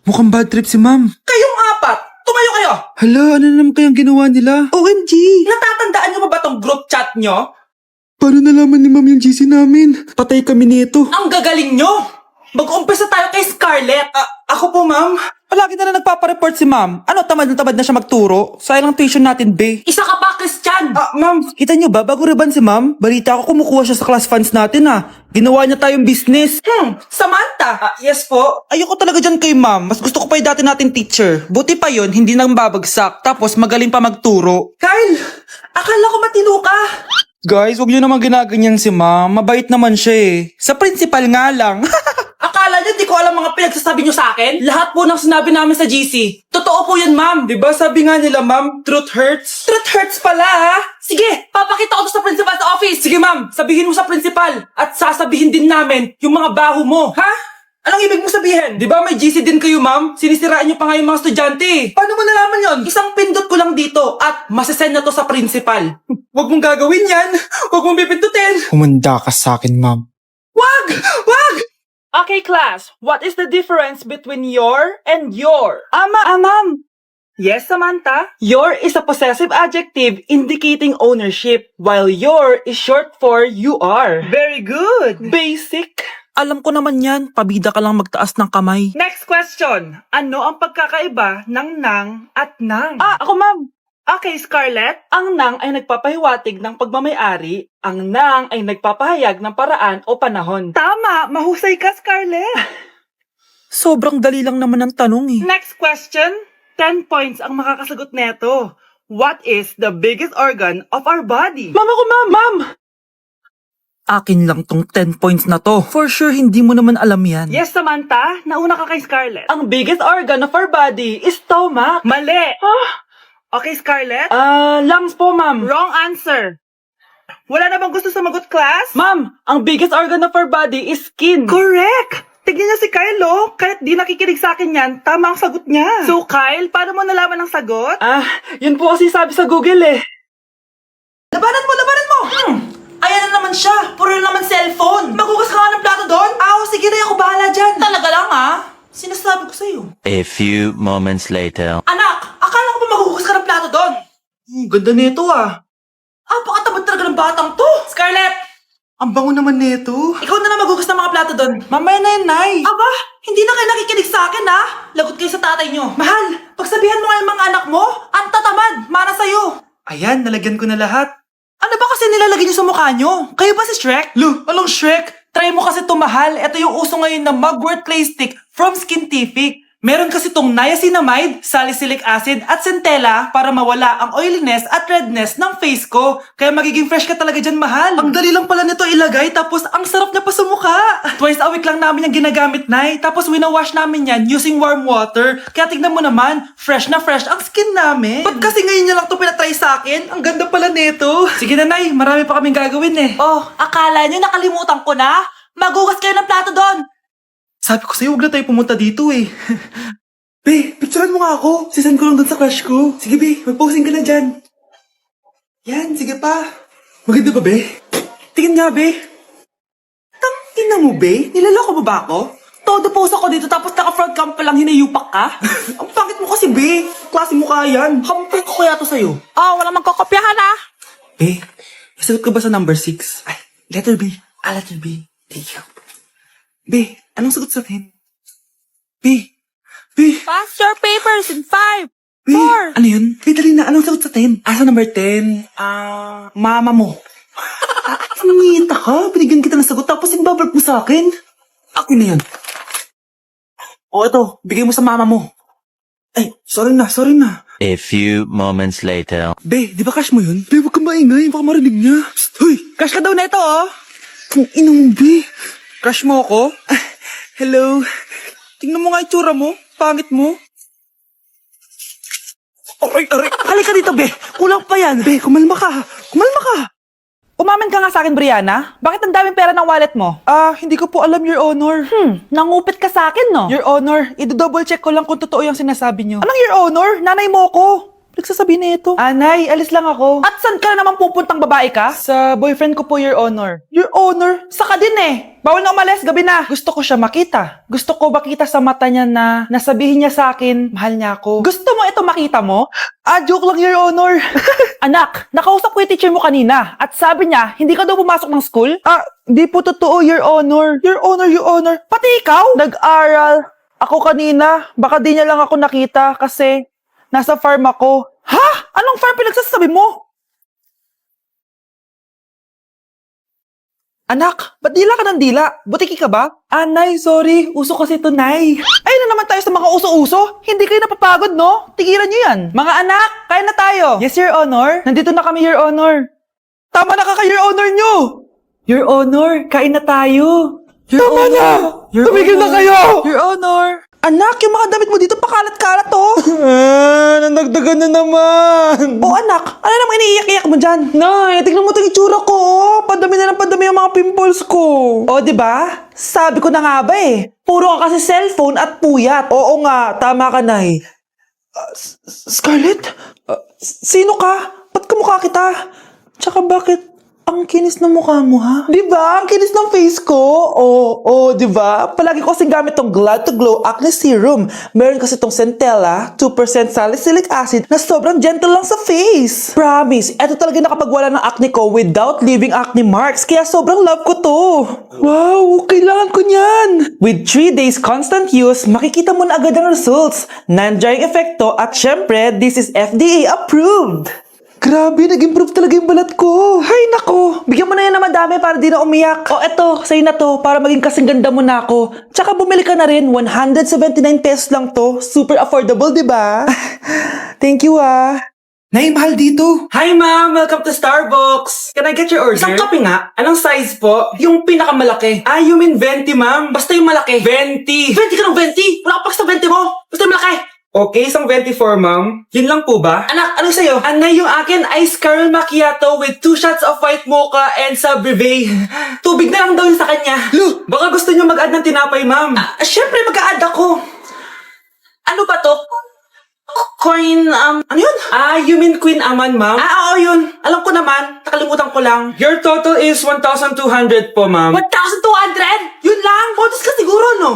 Mukhang bad trip si ma'am. Kayong apat, tumayo kayo! Hala, ano na naman kayang ginawa nila? OMG! Natatandaan nyo ba tong group chat nyo? Paano nalaman ni ma'am yung GC namin? Patay kami nito. Ang gagaling nyo! Mag-umpisa tayo kay Scarlett. Ako po, ma'am. Palagi na nagpapareport si ma'am. Ano, tamad na siya magturo? Sayang ang tuition natin, be. Isa ka pa, Christian! Ma'am, kita niyo ba, bago riban si ma'am, balita ko kumukuha siya sa class funds natin, Ginawa niya tayong business. Samantha! Yes po. Ayoko talaga dyan kay ma'am. Mas gusto ko pa yung dati natin teacher. Buti pa yon, hindi nang babagsak. Tapos magaling pa magturo. Kyle! Akala ko matino ka! Guys, wag niyo naman ginaganyan si ma'am. Mabait naman siya eh. Sa principal nga lang. Akala niyo di ko alam mga pinagsasabi niyo sa akin? Lahat po ng sinabi namin sa GC. Totoo po yan, ma'am. Diba sabi nga nila, ma'am, truth hurts? Truth hurts pala, ha? Sige, papakita ko to sa principal's office. Sige ma'am, sabihin mo sa principal. At sasabihin din namin yung mga baho mo. Ha? Anong ibig mo sabihin? Di ba may GC din kayo, ma'am? Sinisiraan niyo pa nga yung mga estudyante. Paano mo nalaman yon? Isang pindot ko lang dito at masasend na to sa principal. Huwag mong gagawin yan. Huwag mong pipindutin. Humanda ka sa akin, ma'am. Wag! Wag! Okay, class. What is the difference between your and your? Ma'am. Yes, Samantha. Your is a possessive adjective indicating ownership, while your is short for you are. Very good. Basic. Alam ko naman yan. Pabida ka lang magtaas ng kamay. Next question. Ano ang pagkakaiba ng nang at nang? Ako, ma'am. Okay, Scarlett. Ang nang ay nagpapahiwatig ng pagmamayari. Ang nang ay nagpapahayag ng paraan o panahon. Tama! Mahusay ka, Scarlett. Sobrang dali lang naman ang tanong eh. Next question. 10 points ang makakasagot neto. What is the biggest organ of our body? Ma'am ako, ma'am! Akin lang tong 10 points na to. For sure, hindi mo naman alam yan. Yes, Samantha. Nauna ka kay Scarlett. Ang biggest organ of our body is stomach. Mali! Okay, Scarlett? Lungs po, ma'am. Wrong answer. Wala na bang gusto sumagot, class? Ma'am, ang biggest organ of our body is skin. Correct! Tignan niya si Kyle, oh. Kahit di nakikinig sa akin yan, tama ang sagot niya. So, Kyle, paano mo nalaman ang sagot? Yun po kasi sabi sa Google eh. Labanan mo! Ayan na naman siya. Puro na naman cellphone. Magugas ka nga ng plato doon? Sige na, ako bahala dyan. Talaga lang, Sinasabi ko sa'yo. A few moments later. Anak, akala ko ba magugas ka ng plato doon? Ganda nito Apakatamad talaga ng batang to. Scarlett, Ang bango naman nito. ikaw na lang magugas ng mga plato doon. Mamaya na yan, Nay. Aba, hindi na kayo nakikinig sa akin, Lagot kayo sa tatay nyo. Mahal, pagsabihan mo nga yung mga anak mo, ang tatamad, mana sa'yo. Ayan, nalagyan ko na lahat. Ano ba kasi nilalagay nyo sa mukha nyo? Kayo ba si Shrek? Lo, anong Shrek? Try mo kasi mahal. Ito yung uso ngayon na mugwort clay stick from Skintific. Meron kasi tong niacinamide, salicylic acid at centella para mawala ang oiliness at redness ng face ko. Kaya magiging fresh ka talaga dyan, mahal. Ang dali lang pala nito ilagay, tapos ang sarap niya pa sa mukha. Twice a week lang namin yung ginagamit, Nay. Tapos winawash namin yan using warm water. Kaya tignan mo naman, fresh na fresh ang skin namin. Ba't kasi ngayon niya lang ito pinatry sa akin? Ang ganda pala nito. Sige na, Nay. Marami pa kaming gagawin eh. Oh, akala nyo nakalimutan ko na? Magugas kayo ng plato doon. Sabi ko sa'yo, huwag na tayo pumunta dito eh. Be, picturean mo nga ako. Sisend ko lang doon sa crush ko. Sige, Be, mag-posing ka na dyan. Yan, sige pa. Maganda ba, Be? Tingin nga, Be. Tangina mo, Be? Nilaloko mo ba ako? Todo post ako dito tapos naka-front cam pa lang hinayupak ka? Ang pangit mo kasi, Be. Klase mo kaya yan. Hampir ko kaya to sa'yo. Wala magkakopyahan Be, isagot ka ba sa number 6? Ay, letter B. Letter B. Thank you. Be, anong sagot sa 10? B. Pass your papers in 5, Be, ano yun? Be, dali na. Anong sagot sa 10? Sa number 10? Mama mo. Nangingita ka? Binigyan kita ng sagot tapos ibabalik mo sa akin? Akin na yun. Ito. Bigay mo sa mama mo. Ay, sorry na. A few moments later. Be, di ba crush mo yun? Be, huwag kang maingay. Baka marinig niya. Psst, hoy! Crush ka daw na ito, Kung inong, Be. Crush mo ako? Hello? Tingnan mo nga itsura mo. Pangit mo. Aray! Halika dito, Be. Kulang pa yan. Be, kumalma ka. Umamin ka nga sa akin, Brianna. Bakit ang daming pera ng wallet mo? Hindi ko po alam, Your Honor. Nangupit ka sa akin, no? Your Honor, i-double check ko lang kung totoo yung sinasabi niyo. Anong your honor? Nanay mo ko. Nagsasabi na ito. Anay, alis lang ako. At saan ka na naman pupuntang babae ka? Sa boyfriend ko po, Your Honor. Your Honor? Saka din eh. Bawal na umalis, gabi na. Gusto ko siya makita. Gusto ko makita sa mata niya na nasabihin niya sa akin, mahal niya ako. Gusto mo ito makita mo? Joke lang, Your Honor. Anak, nakausap ko yung teacher mo kanina at sabi niya, hindi ka daw pumasok ng school? Di po totoo, Your Honor. Your Honor, Your Honor. Pati ikaw? Nag-aral. Ako kanina, baka di niya lang ako nakita kasi nasa farm ako. Ha? Anong farm pinagsasabi mo? Anak, ba't dila ka ng dila? Butiki ka ba? Nay, sorry. Uso kasi ito, Nay. Ayun na naman tayo sa mga uso-uso. Hindi kayo napapagod, no? Tigilan niyo yan. Mga anak, kain na tayo. Yes, Your Honor. Nandito na kami, Your Honor. Tama na Your Honor nyo. Your Honor, kain na tayo. Tama na! Tumigil na kayo! Your Honor! Anak, yung mga damit mo dito pakalat-kalat to. Nandagdagan na naman. Anak, ano naman iniiyak-iyak mo dyan? Nay, tignan mo itong itsura ko. Padami na ng padami yung mga pimples ko. Di ba? Sabi ko na nga ba eh. Puro ka kasi cellphone at puyat. Oo nga, tama ka, Nay. Scarlett? Sino ka? Ba't kamukha kita? Tsaka bakit ang kinis ng mukha mo, ha? Di ba? Ang kinis ng face ko. Di ba? Palagi ko kasing gamit tong Glad to Glow Acne Serum. Meron kasi tong Centella, 2% salicylic acid na sobrang gentle lang sa face. Promise, eto talaga nakapagwala ng acne ko without leaving acne marks. Kaya sobrang love ko to. Wow, kailangan ko niyan. With 3 days constant use, makikita mo na agad ang results. Non-drying effect to at syempre, this is FDA approved. Grabe, nag-improve talaga yung balat ko. Hay nako, bigyan mo na yan na madami para di na umiyak. Eto, sa'yo na to, para maging kasing ganda mo na ako. Tsaka bumili ka na rin, 179 pesos lang to. Super affordable, di ba? Thank you, Nay, mahal dito. Hi, ma'am. Welcome to Starbucks. Can I get your order? Isang kape nga. Anong size po? Yung pinakamalaki. You mean 20, ma'am? Basta yung malaki. 20. 20 ka ng 20? Wala ka pa sa 20 mo. Basta yung malaki. Okay, isang 24, ma'am. Yun lang po ba? Anak, ano sa'yo? Anay, yung akin, ice caramel macchiato with 2 shots of white mocha and sa brevet. Tubig na lang daw yun sa kanya. Lu, baka gusto niyo mag-add ng tinapay, ma'am. Siyempre, mag-a-add ako. Ano ba to? Coin, ano yun? You mean Queen Aman, ma'am? Oo, yun. Alam ko naman. Nakalimutan ko lang. Your total is 1,200 po, ma'am. 1,200? Yun lang? Bonus ka siguro, no?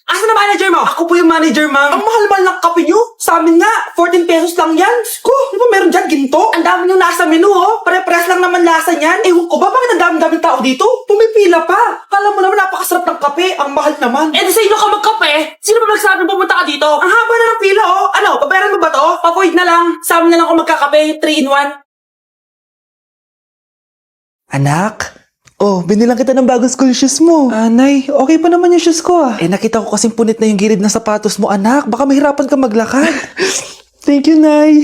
Asa na manager mo? Ako po yung manager, ma'am. Ang mahal-mahal ng kape nyo. Sa amin nga, 14 pesos lang yan. Sko, di ba meron dyan ginto? Ang dami nyo nasa menu, Pare-press lang naman lasa niyan. Ewan ko ba, bakit ang dami-daming tao dito? Pumipila pa. Kala mo naman napakasarap ng kape. Ang mahal naman. Di sa inyo ka magkape? Sino ba nagsabi pumunta ka dito? Ang haba na ng pila, Ano, pabayaran mo ba to? Pa-void na lang. Sa amin na lang ako magkakape. 3-in-1. Anak? Binilang kita ng bagong school shoes mo. Nay, okay pa naman yung shoes ko, nakita ko kasing punit na yung gilid ng sapatos mo, anak. Baka mahirapan ka maglakad. Thank you, Nay.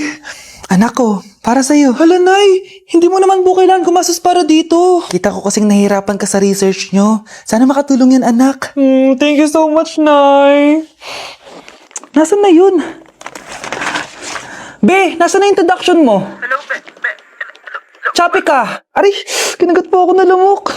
Anak ko, para sa'yo. Hala, Nay, hindi mo naman po kailangan gumastos para dito. Kita ko kasing nahihirapan ka sa research nyo. Sana makatulong yan, anak. Thank you so much, Nay. Nasaan na yun? Be, nasaan na introduction mo? Hello, Be. Choppy ka! Aray, kinagat po ako na lumok.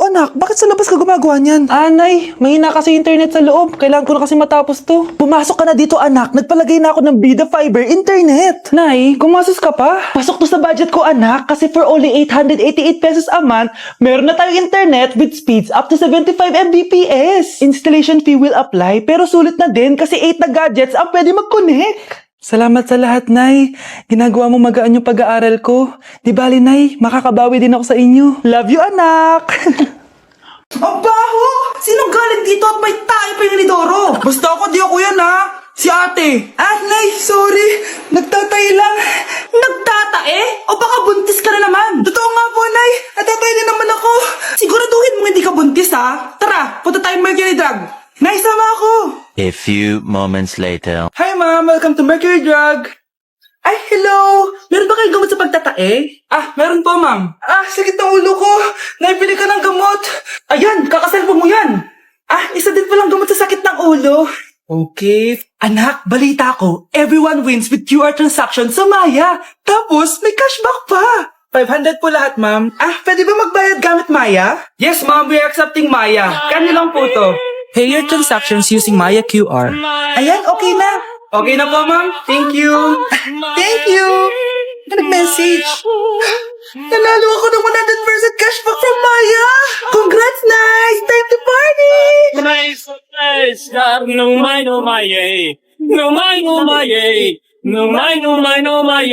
Anak, bakit sa labas ka gumagawa niyan? Nay, mahina kasi internet sa loob. Kailangan ko na kasi matapos to. Pumasok ka na dito, anak. Nagpalagay na ako ng Bida Fiber Internet. Nay, gumasos ka pa? Pasok to sa budget ko, anak. Kasi for only 888 pesos a month, meron na tayong internet with speeds up to 75 Mbps. Installation fee will apply, pero sulit na din kasi 8 na gadgets ang pwede mag-connect. Salamat sa lahat, Nay. Ginagawa mo magaan yung pag-aaral ko. Di bali, Nay, makakabawi din ako sa inyo. Love you, anak! Abaho! Sinong galing dito at may tayo pa yung inidoro? Basta ako, di ako yan, Si ate. Nay, sorry. Nagtatay lang. Nagtatae? O baka buntis ka na naman? Totoo nga po, Nay. Natatay din naman ako. Siguraduhin mo hindi ka buntis, Tara, punta tayong Mercury Drug. Nay, sama ako! A few moments later. Hi, Ma'am! Welcome to Mercury Drug! Ay, hello! Meron ba kayong gamot sa pagtatae? Meron po, Ma'am. Sakit ang ulo ko! Naibili ka ng gamot! Ayan, kakaselfon mo yan! Isa din palang gamot sa sakit ng ulo. Okay. Anak, balita ko, everyone wins with QR transaction sa Maya. Tapos, may cashback pa! 500 po lahat, Ma'am. Pwede ba magbayad gamit Maya? Yes, Ma'am. We are accepting Maya. Kanya lang po to. Pay your transactions using Maya QR. Ayan, okay na. Okay na po, ma'am. Thank you. Thank you! Nag-message. Nanalo ako ng 100% cashback from Maya! Congrats, nice! Time to party! Nice, nice, no my, no my, no my, no my, no my, no my, no my,